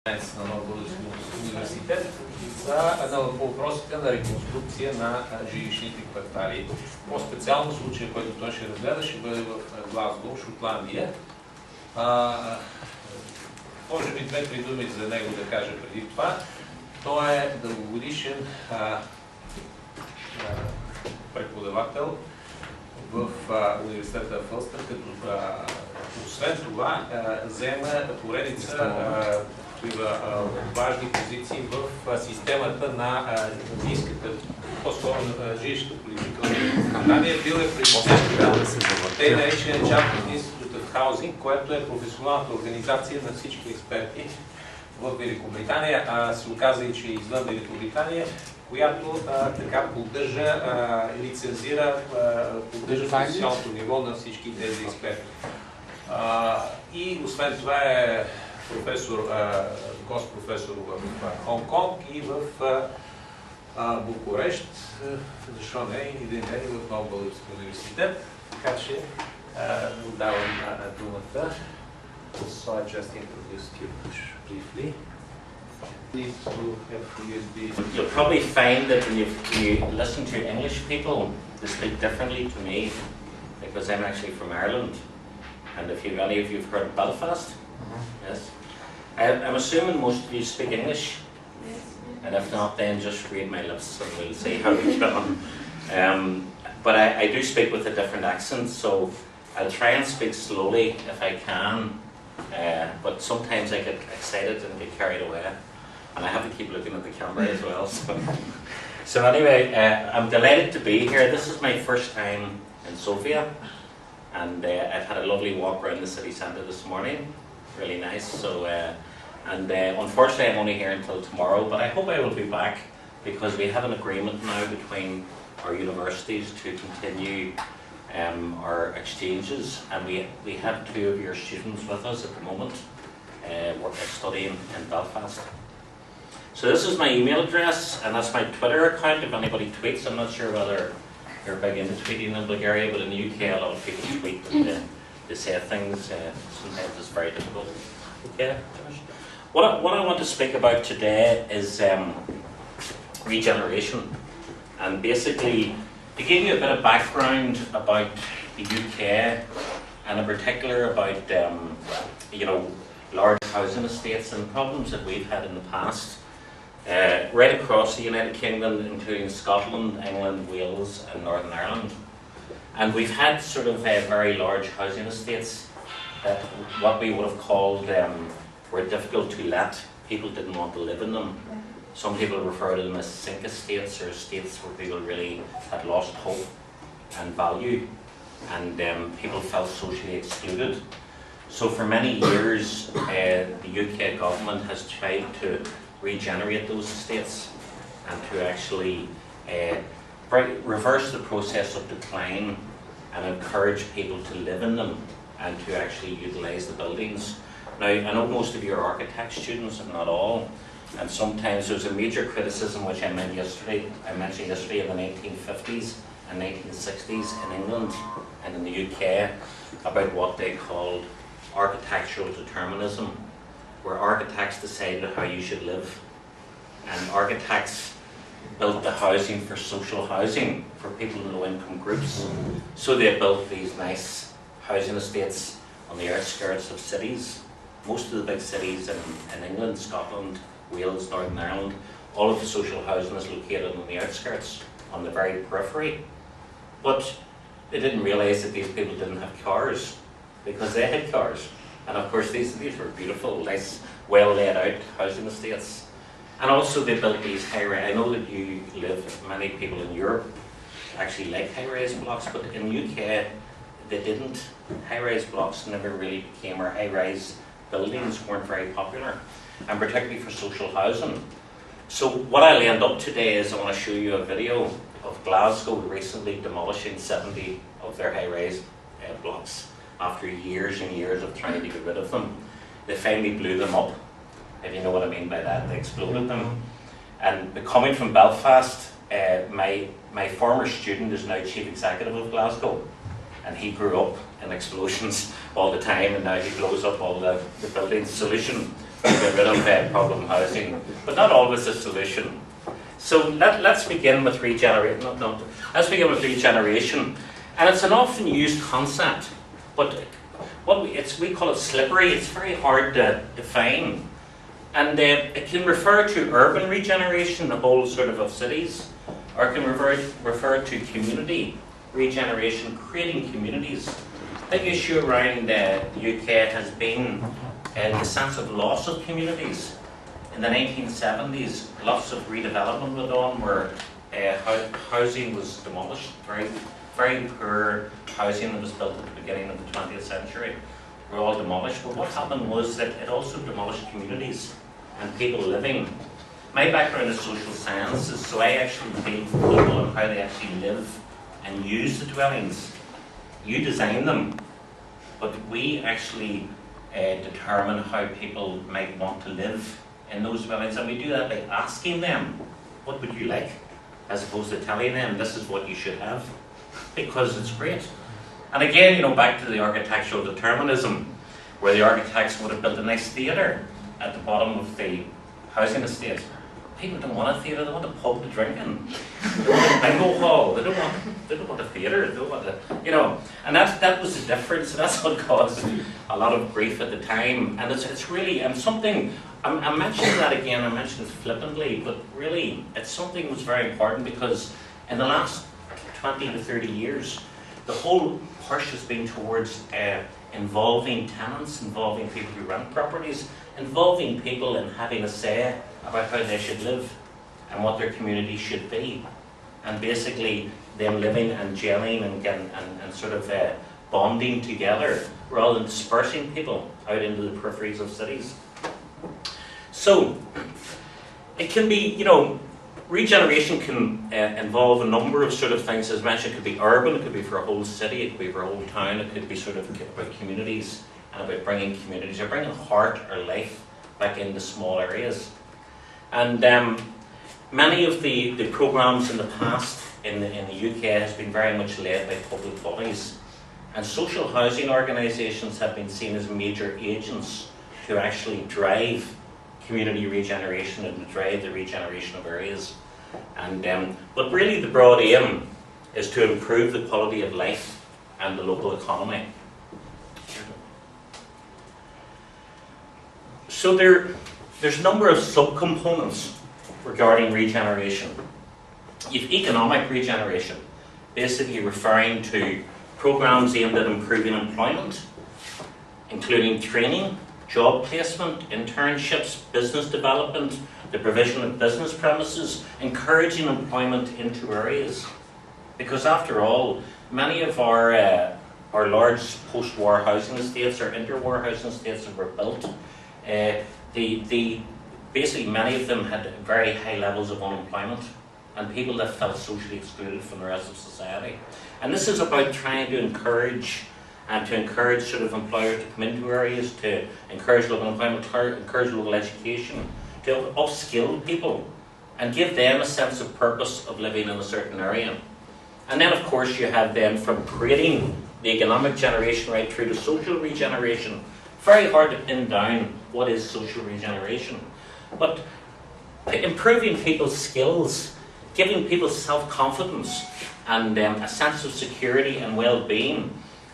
на Нов Български университет по въпросите на реконструкция на жилищните квартали. По-специално случая, който той ще разгледа, ще бъде в Глазго, Шотландия. Може би две-три думи за него да кажа преди това. Той е дългогодишен преподавател в университета в Ълстър, като освен това взема поредица важни позиции в системата на английската, по-скоро на жилищната политика в Великобритания. Бил е президент тъй наречен Chartered Institute of Housing, което е професионалната организация на всички експерти в Великобритания, се оказа и че извън Великобритания, която така поддържа, лицензира, поддържа професионалното ниво на всички тези експерти. И освен това е професор, гост-професор в Хонг-Конг и в Букурещ, защо не и един ден в Нов Български университет. Така че отдавам думата. So I just introduced you briefly. You'll probably find that when you listen to English people, they speak differently to me, because I'm actually from Ireland. And if any of you have heard of Belfast, yes, I'm assuming most of you speak English. Yes. And if not, then just read my lips and we'll see how we get on. But I do speak with a different accent, so I'll try and speak slowly if I can. But sometimes I get excited and get carried away. And I have to keep looking at the camera as well. So anyway, I'm delighted to be here. This is my first time in Sofia. And I've had a lovely walk around the city centre this morning. Really nice. So, unfortunately I'm only here until tomorrow, but I hope I will be back, because we have an agreement now between our universities to continue our exchanges, and we have two of your students with us at the moment studying in Belfast. So this is my email address, and that's my Twitter account if anybody tweets. I'm not sure whether you're big into tweeting in Bulgaria, but in the UK a lot of people tweet and they say things. Sometimes it's very difficult. Okay. What I want to speak about today is regeneration, and basically to give you a bit of background about the UK, and in particular about large housing estates and problems that we've had in the past. Right across the United Kingdom, including Scotland, England, Wales and Northern Ireland. And we've had sort of very large housing estates that what we would have called were difficult to let. People didn't want to live in them. Some people refer to them as sink estates, or estates where people really had lost hope and value, and people felt socially excluded. So for many years the UK government has tried to regenerate those estates and to actually reverse the process of decline and encourage people to live in them and to actually utilise the buildings. Now, I know most of you are architect students, if not all, and sometimes there's a major criticism which I mentioned yesterday in the 1950s and 1960s in England and in the UK about what they called architectural determinism, where architects decided how you should live, and architects built the housing for social housing for people in low-income groups. So they built these nice housing estates on the outskirts of cities. Most of the big cities in England, Scotland, Wales, Northern Ireland, all of the social housing is located on the outskirts, on the very periphery. But they didn't realise that these people didn't have cars, because they had cars. And of course these were beautiful, nice, well laid out housing estates. And also they built these high-rise. I know that many people in Europe actually like high-rise blocks, but in the UK they didn't. High-rise blocks never really became, or high-rise buildings weren't very popular, and particularly for social housing. So what I'll end up today is I want to show you a video of Glasgow recently demolishing 70 of their high-rise blocks. After years and years of trying to get rid of them, they finally blew them up. If you know what I mean by that, they exploded them. And coming from Belfast, my former student is now chief executive of Glasgow, and he grew up in explosions all the time, and now he blows up all the buildings. The solution get rid of problem housing, but not always a solution. So let's begin with regeneration. Let's begin with regeneration, and it's an often used concept, but we call it slippery. It's very hard to define, and it can refer to urban regeneration, the whole sort of cities, or it can refer to community regeneration, creating communities. Big issue around the UK has been the sense of loss of communities. In the 1970s, lots of redevelopment went on where housing was demolished. Very poor housing that was built at the beginning of the 20th century were all demolished. But what happened was that it also demolished communities and people living. My background is social sciences, so I actually deal with people and how they actually live and use the dwellings. You design them, but we actually determine how people might want to live in those dwellings, and we do that by asking them, what would you like? As opposed to telling them, this is what you should have, because it's great. And again, you know, back to the architectural determinism, where the architects would have built a nice theatre at the bottom of the housing estate. People don't want a theatre, they want a pub to drink in. They want a bingo hall, they don't want a theatre, they don't want a, you know. And that was the difference, and that's what caused a lot of grief at the time. And it's really, something, I'm mentioning that again, I mentioned it flippantly, but really, it's something that's very important, because in the last 20 to 30 years, the whole push has been towards involving tenants, involving people who rent properties, involving people in having a say about how they should live and what their community should be, and basically them living and gelling and sort of bonding together rather than dispersing people out into the peripheries of cities. So it can be, you know, regeneration can involve a number of sort of things. As mentioned, it could be urban, it could be for a whole city, it could be for a whole town, it could be sort of about communities and about bringing communities, or bringing heart or life back into small areas. And many of the programmes in the past in the UK has been very much led by public bodies, and social housing organisations have been seen as major agents to actually drive community regeneration and to drive the regeneration of areas. And but really the broad aim is to improve the quality of life and the local economy. So there's a number of subcomponents regarding regeneration. You've economic regeneration, basically referring to programs aimed at improving employment, including training, job placement, internships, business development, the provision of business premises, encouraging employment into areas. Because after all, many of our large post-war housing estates or interwar housing estates that were built, basically many of them had very high levels of unemployment and people that felt socially excluded from the rest of society. And this is about trying to encourage sort of employers to come into areas, to encourage local employment, encourage local education, to upskill people and give them a sense of purpose of living in a certain area. And then of course you have them from creating the economic generation right through to social regeneration. Very hard to pin down what is social regeneration. But improving people's skills, giving people self-confidence and a sense of security and well-being.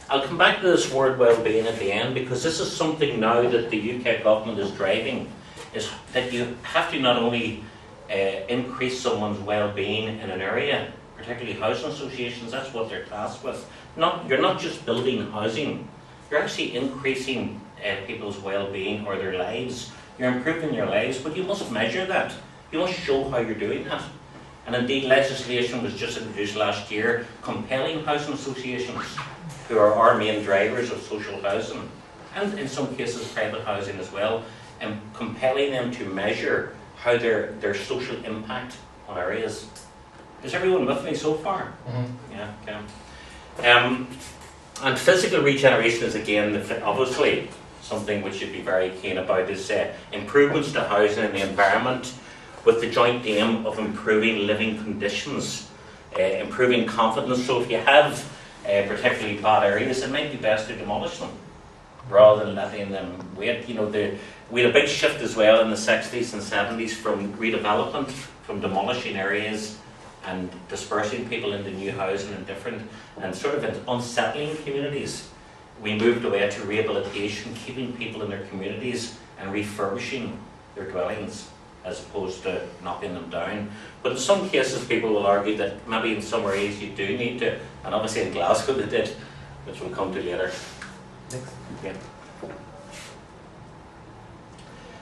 I'll come back to this word well-being at the end, because this is something now that the UK government is driving, is that you have to not only increase someone's well-being in an area, particularly housing associations, that's what they're tasked with. You're not just building housing, you're actually increasing people's well-being or their lives. You're improving your lives, but you must measure that. You must show how you're doing that. And indeed, legislation was just introduced last year compelling housing associations, who are our main drivers of social housing, and in some cases private housing as well, and compelling them to measure how their social impact on areas. Is everyone with me so far? Mm-hmm. Yeah, okay. And physical regeneration is again, obviously, something which you'd be very keen about, is improvements to housing and the environment with the joint aim of improving living conditions, improving confidence. So if you have particularly bad areas, it might be best to demolish them. rather than letting them wait. You know, we had a big shift as well in the 60s and 70s from redevelopment, from demolishing areas and dispersing people into new housing and different and sort of unsettling communities. We moved away to rehabilitation, keeping people in their communities and refurbishing their dwellings as opposed to knocking them down. But in some cases people will argue that maybe in some areas you do need to, and obviously in Glasgow they did, which we'll come to later. Next. Yeah.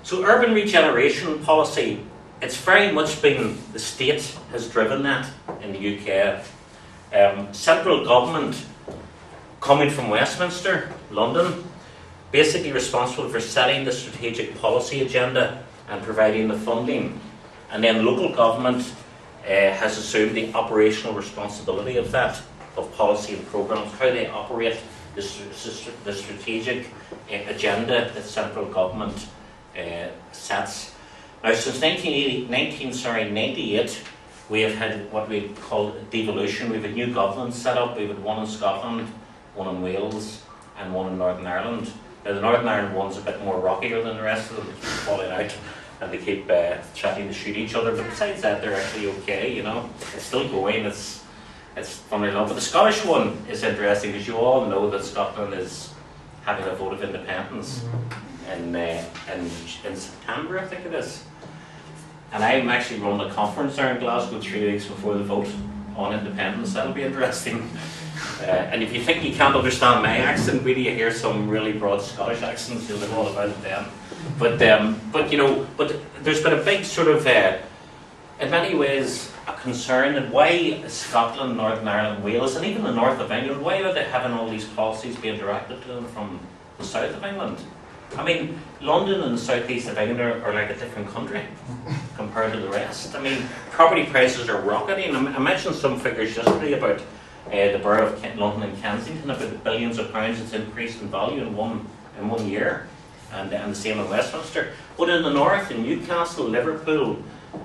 So urban regeneration policy, it's very much been, the state has driven that in the UK. Central government, coming from Westminster, London, basically responsible for setting the strategic policy agenda and providing the funding. And then local government has assumed the operational responsibility of that, of policy and programmes, how they operate the strategic agenda that central government sets. Now, since 1998, we have had what we call devolution. We have a new government set up. We have one in Scotland, one in Wales, and one in Northern Ireland. Now, the Northern Ireland one's a bit more rockier than the rest of them. They keep falling out, and they keep threatening to shoot each other. But besides that, they're actually okay. You know, it's still going. It's funny enough. But the Scottish one is interesting because you all know that Scotland is having a vote of independence in September, I think it is. And I'm actually running a conference there in Glasgow 3 weeks before the vote on independence. That'll be interesting. And if you think you can't understand my accent, really, you hear some really broad Scottish accents. You'll know all about it then. But you know, but there's been a big sort of, in many ways, a concern that why Scotland, Northern Ireland, Wales, and even the north of England, why are they having all these policies being directed to them from the south of England? I mean, London and the southeast of England are like a different country compared to the rest. I mean, property prices are rocketing. I mentioned some figures yesterday about the borough of London and Kensington, about the billions of pounds it's increased in value in one year, and the same in Westminster. But in the north, in Newcastle, Liverpool,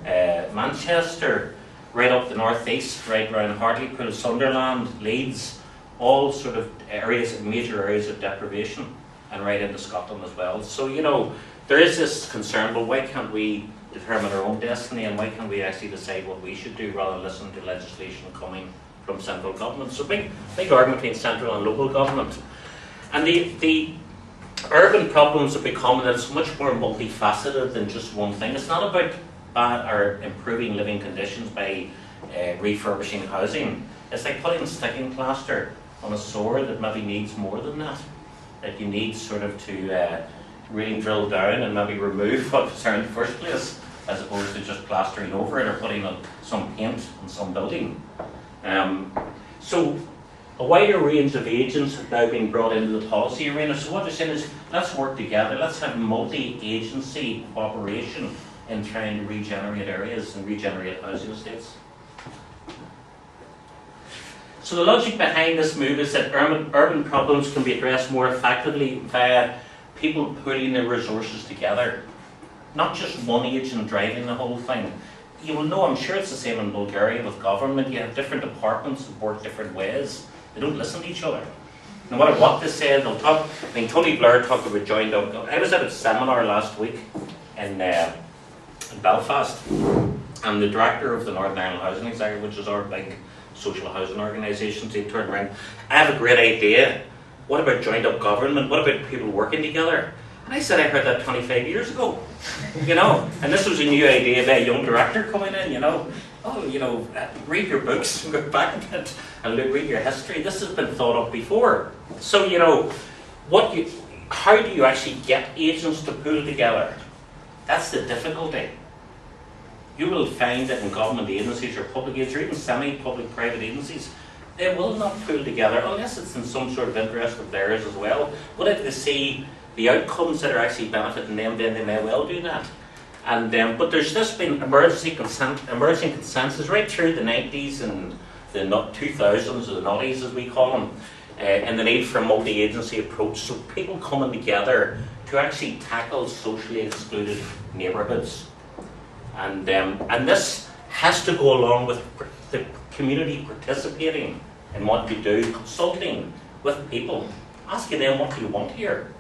Manchester, right up the northeast, right around Hartlepool, Sunderland, Leeds, all sort of areas, major areas of deprivation, and right into Scotland as well. So, you know, there is this concern, but why can't we determine our own destiny, and why can't we actually decide what we should do rather than listen to legislation coming from central government? So big argument between central and local government. And the urban problems have become that it's much more multifaceted than just one thing. It's not about bad or improving living conditions by refurbishing housing. It's like putting a sticking plaster on a sore that maybe needs more than that. That you need sort of to really drill down and maybe remove what was there in the first place, as opposed to just plastering over it or putting on some paint on some building. So a wider range of agents have now been brought into the policy arena. So what they're saying is, let's work together, let's have multi-agency cooperation in trying to regenerate areas and regenerate housing estates. So the logic behind this move is that urban problems can be addressed more effectively via people putting their resources together. Not just one agent driving the whole thing. You will know, I'm sure it's the same in Bulgaria with government. You have different departments that work different ways. They don't listen to each other. No matter what they say, they'll talk. I mean, Tony Blair talked about joined up. I was at a seminar last week in Belfast, and the director of the Northern Ireland Housing Executive, which is our big social housing organisation, he turned around. I have a great idea. What about joined up government? What about people working together? And I said I heard that 25 years ago, you know, and this was a new idea by a young director coming in, you know. Oh, you know, read your books and go back a bit and read your history. This has been thought of before. So, you know, how do you actually get agents to pull together? That's the difficulty. You will find that in government agencies or public agencies, or even semi-public private agencies, they will not pull together unless it's in some sort of interest of theirs as well. But if they see the outcomes that are actually benefiting them, then they may well do that. And but there's just been emerging consensus right through the 90s and the 2000s, or the noughties as we call them, and the need for a multi-agency approach. So people coming together to actually tackle socially excluded neighbourhoods. And this has to go along with the community participating in what you do, consulting with people, asking them what do you want here.